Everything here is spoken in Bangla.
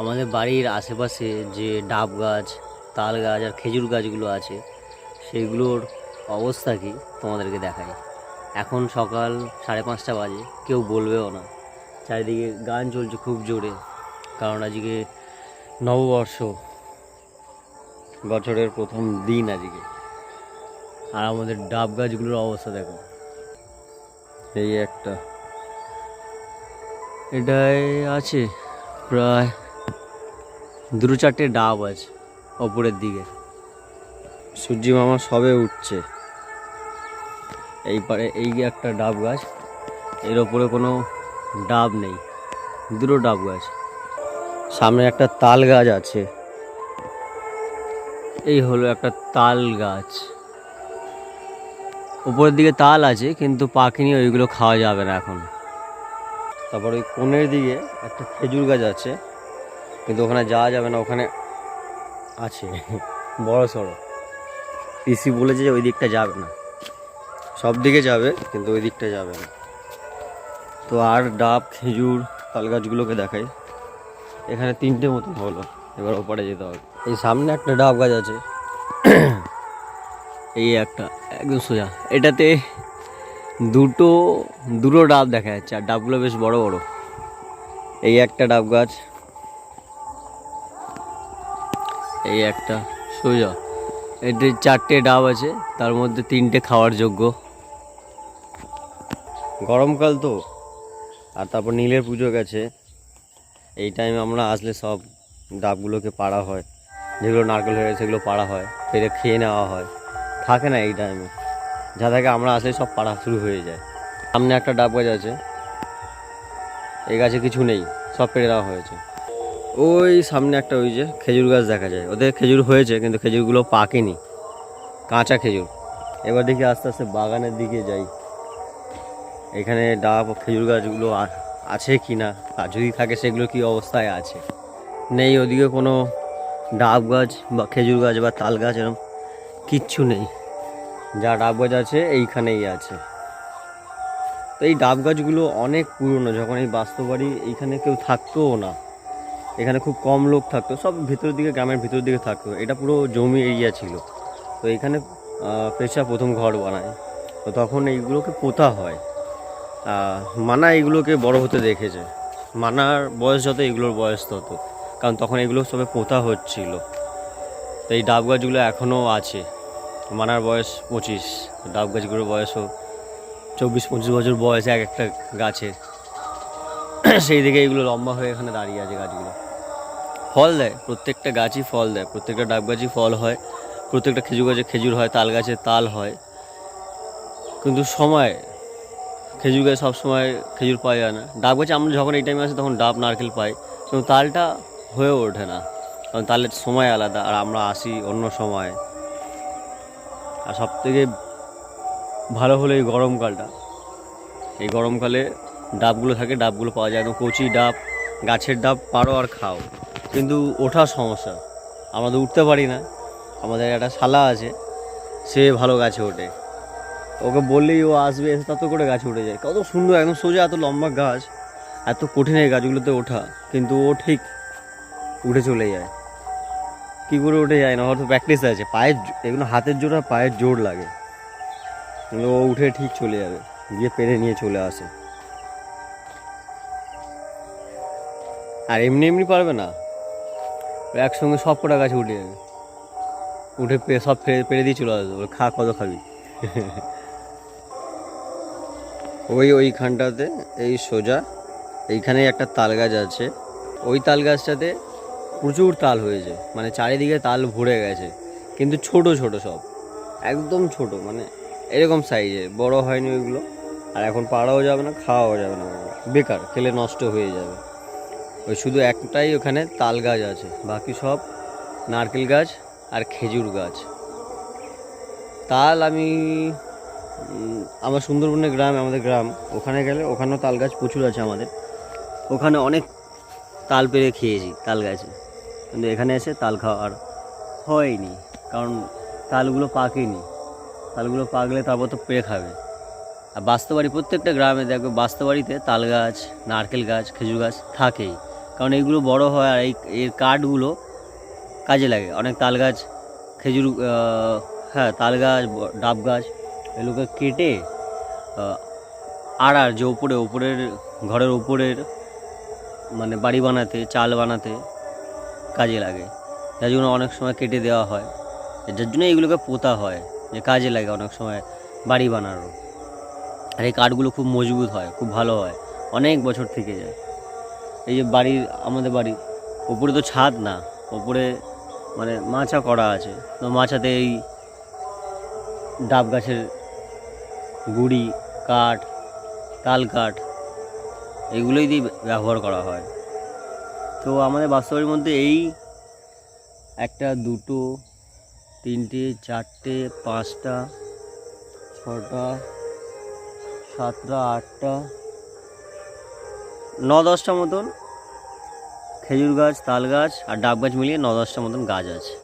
আমাদের বাড়ির আশেপাশে যে ডাব গাছ, তাল গাছ আর খেজুর গাছগুলো আছে সেইগুলোর অবস্থা কি তোমাদেরকে দেখাই। এখন সকাল 5:30 বাজে, কেউ বলবেও না। চারিদিকে গান চলছে খুব জোরে, কারণ আজকে নববর্ষ, বছরের প্রথম দিন আজকে। আর আমাদের ডাব গাছগুলোর অবস্থা দেখো, এই একটা এটাই আছে প্রায় 2-4টে ডাব আছে ওপরের দিকে। সূর্যি মামা সবে উঠছে। এই পারে এই একটা ডাব গাছ, এর ওপরে কোনো ডাব নেই, 2টো ডাব গাছ। সামনে একটা তাল গাছ আছে, এই হলো একটা তাল গাছ। উপরের দিকে তাল আছে কিন্তু পাকেনি, ওইগুলো খাওয়া যাবে না এখন। তারপর ওই কোণের দিকে একটা খেজুর গাছ আছে, কিন্তু ওখানে যাওয়া যাবে না, ওখানে আছে বড় সড়ো। পিসি বলেছে যে ওই দিকটা যাবে না, সব দিকে যাবে কিন্তু ওই দিকটা যাবে না। তো আর ডাব, খেজুর, তাল গাছগুলোকে দেখাই। এখানে 3টে মতন হলো, এবার ওপারে যেতে হবে। এই সামনে একটা ডাব গাছ আছে, এই একটা একদম সোজা। এটাতে দুটো ডাব দেখা যাচ্ছে, আর ডাবগুলো বেশ বড় বড়। এই একটা ডাব গাছ, এই একটা সোজা। এতে 4টে ডাব আছে, তার মধ্যে 3টে খাওয়ার যোগ্য। গরমকাল তো, আর তারপর নীলের পুজো গেছে। এই টাইমে আমরা আসলে সব ডাবগুলোকে পাড়া হয়, যেগুলো নারকেল হয়ে গেছে সেগুলো পাড়া হয়, পেরে খেয়ে নেওয়া হয়। থাকে না এই টাইমে, যা থাকে আমরা আসলে সব পাড়া শুরু হয়ে যায়। সামনে একটা ডাব গাছ আছে, এই গাছে কিছু নেই, সব পেড়ে দেওয়া হয়েছে। ওই সামনে একটা ওই যে খেজুর গাছ দেখা যায়, ওদের খেজুর হয়েছে কিন্তু খেজুরগুলো পাকেনি, কাঁচা খেজুর। এবার দেখি আস্তে আস্তে বাগানের দিকে যাই, এখানে ডাব খেজুর গাছগুলো আছে কি না, আর যদি থাকে সেগুলো কি অবস্থায় আছে। নেই ওদিকে কোনো ডাব গাছ বা খেজুর গাছ বা তাল গাছ, এরকম কিচ্ছু নেই। যা ডাব গাছ আছে এইখানেই আছে। তো এই ডাব গাছগুলো অনেক পুরনো, যখন এই বাস্তব বাড়ি এইখানে কেউ থাকতোও না, এখানে খুব কম লোক থাকতো, সব ভিতরের দিকে, গ্রামের ভিতরের দিকে থাকতো। এটা পুরো জমি এরিয়া ছিল। তো এখানে পেশা প্রথম ঘর বানায়, তো তখন এইগুলোকে পোঁতা হয়। মানা এইগুলোকে বড় হতে দেখেছে, মানার বয়স যত এগুলোর বয়স তত, কারণ তখন এগুলো সবে পোঁতা হচ্ছিল। তো এই ডাব গাছগুলো এখনও আছে, মানার বয়স 25, ডাব গাছগুলোর বয়সও 24-25 বছর বয়স এক একটা গাছের। সেই দিকে এগুলো লম্বা হয়ে এখানে দাঁড়িয়ে আছে গাছগুলো। ফল দেয়, প্রত্যেকটা গাছই ফল দেয়, প্রত্যেকটা ডাব গাছই ফল হয়, প্রত্যেকটা খেজুর গাছে খেজুর হয়, তাল গাছে তাল হয়। কিন্তু সময়, খেজুর গাছে সবসময় খেজুর পাওয়া যায় না। ডাব গাছে আমরা যখন এই টাইমে আসি তখন ডাব, নারকেল পাই, কিন্তু তালটা হয়ে ওঠে না, কারণ তালের সময় আলাদা, আর আমরা আসি অন্য সময়। আর সবথেকে ভালো হলো এই গরমকালটা। এই গরমকালে ডাবগুলো থাকে, ডাবগুলো পাওয়া যায় একদম কচি ডাব, গাছের ডাব পারো আর খাও। কিন্তু ওঠার সমস্যা, আমরা তো উঠতে পারি না। আমাদের একটা শালা আছে, সে ভালো গাছে ওঠে, ওকে বললেই ও আসবে, এসে তত করে গাছে উঠে যায়। কত সুন্দর, একদম সোজা, এত লম্বা গাছ, এত কঠিন এই গাছগুলোতে ওঠা, কিন্তু ও ঠিক উঠে চলে যায়। কী করে উঠে যায় না, হয়তো প্র্যাকটিস আছে, পায়ের এগুলো হাতের জোর আর পায়ের জোর লাগে, কিন্তু ও উঠে ঠিক চলে যাবে, গিয়ে পেরে নিয়ে চলে আসে। আর এমনি এমনি পারবে না, একসঙ্গে সব কটা গাছে উঠে যাবে, উঠে সব পেরে দিয়ে চলে আসবে, বলে খা, কত খাবি। ওইখানটাতে এই সোজা এইখানেই একটা তাল গাছ আছে, ওই তাল গাছটাতে প্রচুর তাল হয়েছে, মানে চারিদিকে তাল ভরে গেছে, কিন্তু ছোট ছোট সব, একদম ছোট, মানে এরকম সাইজে, বড় হয়নি ওইগুলো। আর এখন পাড়াও যাবে না, খাওয়াও যাবে না, বেকার, খেলে নষ্ট হয়ে যাবে। ওই শুধু একটাই ওখানে তাল গাছ আছে, বাকি সব নারকেল গাছ আর খেজুর গাছ। তাল আমি আমার সুন্দরবনের গ্রাম, আমাদের গ্রাম, ওখানে গেলে ওখানেও তাল গাছ প্রচুর আছে আমাদের, ওখানে অনেক তাল পেরে খেয়েছি তাল গাছে। কিন্তু এখানে এসে তাল খাওয়ার হয়নি, কারণ তালগুলো পাকেনি। তালগুলো পাকলে তারপর তো পেরে খাবে। আর বাস্তবাড়ি, প্রত্যেকটা গ্রামে দেখবে বাস্তবাড়িতে তাল গাছ, নারকেল গাছ, খেজুর গাছ থাকেই, কারণ এইগুলো বড় হয় আর এর কাঠগুলো কাজে লাগে। অনেক তাল গাছ, খেজুর, হ্যাঁ তাল গাছ, ডাব গাছ এগুলোকে কেটে আর যে ওপরের ঘরের ওপরের মানে বাড়ি বানাতে, চাল বানাতে কাজে লাগে, যার জন্য অনেক সময় কেটে দেওয়া হয়। যার জন্য এইগুলোকে পোঁতা হয়, যে কাজে লাগে অনেক সময় বাড়ি বানানো। আর এই কাঠগুলো খুব মজবুত হয়, খুব ভালো হয়, অনেক বছর থেকে যায়। এই যে আমাদের বাড়ির ওপরে তো ছাদ না, ওপরে মানে মাচা করা আছে, তো মাচাতে এই ডাব গাছের গুঁড়ি, কাঠ, তাল কাঠ এগুলোই দিয়ে ব্যবহার করা হয়। তো আমাদের বাস্তবের মধ্যে এই 1, 2, 3, 4, 5, 6, 7, 8, 9, 10টা মতন খেজুর গাছ, তাল গাছ আর ডাব গাছ মিলিয়ে 9, 10টা মতন গাছ আছে।